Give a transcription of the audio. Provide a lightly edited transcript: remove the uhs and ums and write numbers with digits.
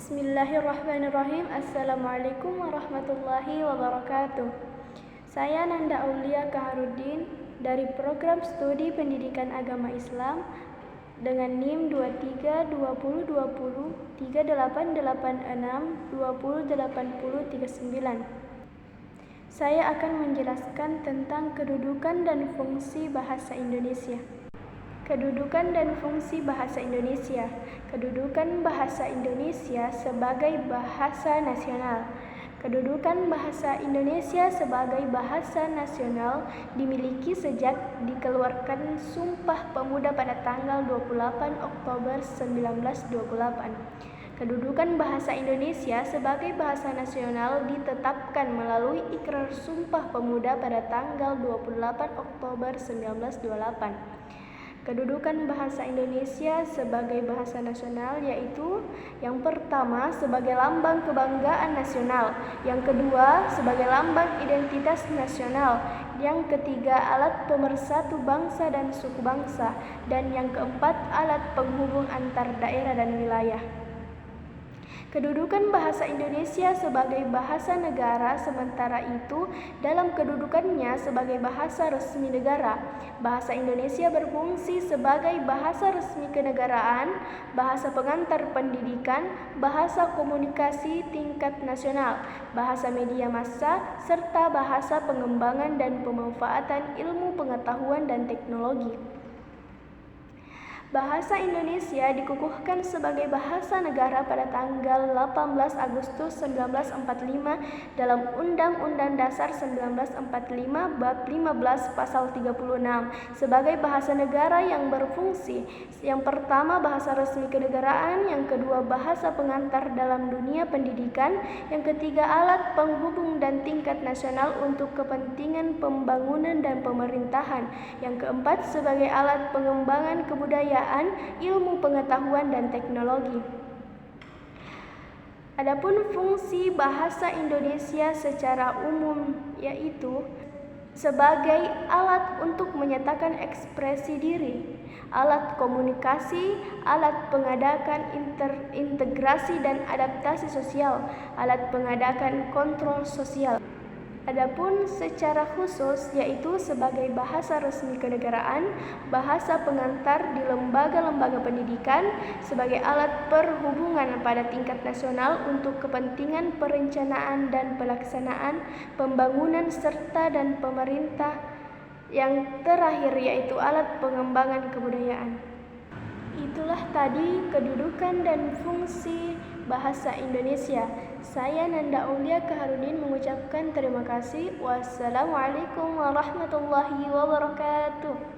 Bismillahirrahmanirrahim. Assalamualaikum warahmatullahi wabarakatuh. Saya Nanda Aulia Kaharudin dari Program Studi Pendidikan Agama Islam dengan NIM 23 20 20 3886 208039. Saya akan menjelaskan tentang kedudukan dan fungsi bahasa Indonesia. Kedudukan dan fungsi bahasa Indonesia. Kedudukan bahasa Indonesia sebagai bahasa nasional. Kedudukan bahasa Indonesia sebagai bahasa nasional dimiliki sejak dikeluarkan Sumpah Pemuda pada tanggal 28 Oktober 1928. Kedudukan bahasa Indonesia sebagai bahasa nasional ditetapkan melalui Ikrar Sumpah Pemuda pada tanggal 28 Oktober 1928. Kedudukan bahasa Indonesia sebagai bahasa nasional yaitu yang pertama sebagai lambang kebanggaan nasional, yang kedua sebagai lambang identitas nasional, yang ketiga alat pemersatu bangsa dan suku bangsa, dan yang keempat alat penghubung antar daerah dan wilayah. Kedudukan bahasa Indonesia sebagai bahasa negara sementara itu dalam kedudukannya sebagai bahasa resmi negara. Bahasa Indonesia berfungsi sebagai bahasa resmi kenegaraan, bahasa pengantar pendidikan, bahasa komunikasi tingkat nasional, bahasa media massa, serta bahasa pengembangan dan pemanfaatan ilmu pengetahuan dan teknologi. Bahasa Indonesia dikukuhkan sebagai bahasa negara pada tanggal 18 Agustus 1945 dalam Undang-Undang Dasar 1945 Bab 15 Pasal 36 sebagai bahasa negara yang berfungsi. Yang pertama bahasa resmi kenegaraan, yang kedua bahasa pengantar dalam dunia pendidikan, yang ketiga alat penghubung dan tingkat nasional untuk kepentingan pembangunan dan pemerintahan, yang keempat sebagai alat pengembangan kebudayaan, ilmu pengetahuan dan teknologi. Adapun fungsi bahasa Indonesia secara umum yaitu sebagai alat untuk menyatakan ekspresi diri, alat komunikasi, alat pengadakan integrasi dan adaptasi sosial, alat pengadakan kontrol sosial. Adapun secara khusus yaitu sebagai bahasa resmi kenegaraan, bahasa pengantar di lembaga-lembaga pendidikan, sebagai alat perhubungan pada tingkat nasional untuk kepentingan perencanaan dan pelaksanaan pembangunan serta dan pemerintah. Yang terakhir yaitu alat pengembangan kebudayaan. Itulah tadi kedudukan dan fungsi bahasa Indonesia. Saya Nanda Aulia Kaharudin mengucapkan terima kasih. Wassalamualaikum warahmatullahi wabarakatuh.